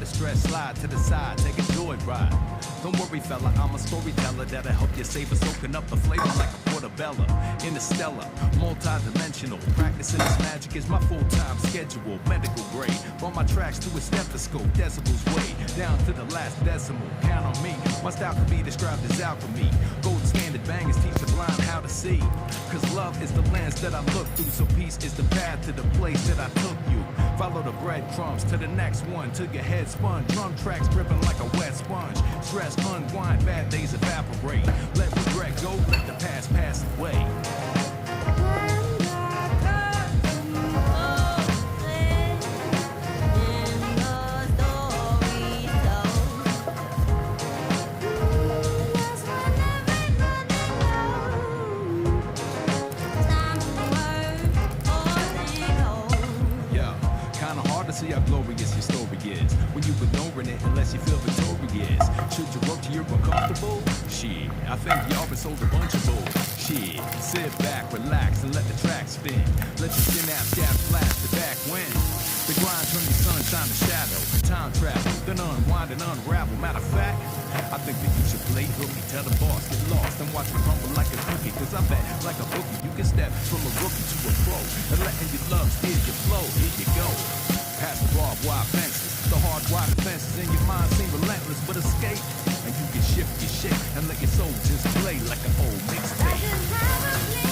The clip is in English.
the stress, slide to the side, take a joyride. Don't worry, fella, I'm a storyteller that'll help you savor, soaking up the flavor like a portobello. Interstellar, multi-dimensional. Practicing this magic is my full-time schedule. Medical grade, run my tracks through a stethoscope. Decibels way down to the last decimal. Count on me, my style can be described as alchemy. Gold standard bangers teach the blind how to see. Cause love is the lens that I look through, so peace is the path to the place that I took you. Follow the breadcrumbs to the next one, till your head spun. Drum tracks dripping like a wet sponge. Stress unwind, bad days evaporate. Let regret go, let the past pass away. See how glorious your story is when you ignoring it unless you feel victorious. Should you work till you're uncomfortable? Shit, I think y'all been sold a bunch of bull. Shit, sit back, relax, and let the track spin. Let your synapse gas blast the back wind. The grind turn your sunshine to shadow. Time travel, then unwind and unravel. Matter of fact, I think that you should play hooky. Tell the boss, get lost and watch it crumble like a cookie. Cause I bet, like a bookie, you can step from a rookie to a pro. And letting your love steer your flow. Here you go. Past the barbed wire fences, the hard-wired defenses in your mind seem relentless, but escape, and you can shift your shape and let your soul just play like an old mixtape.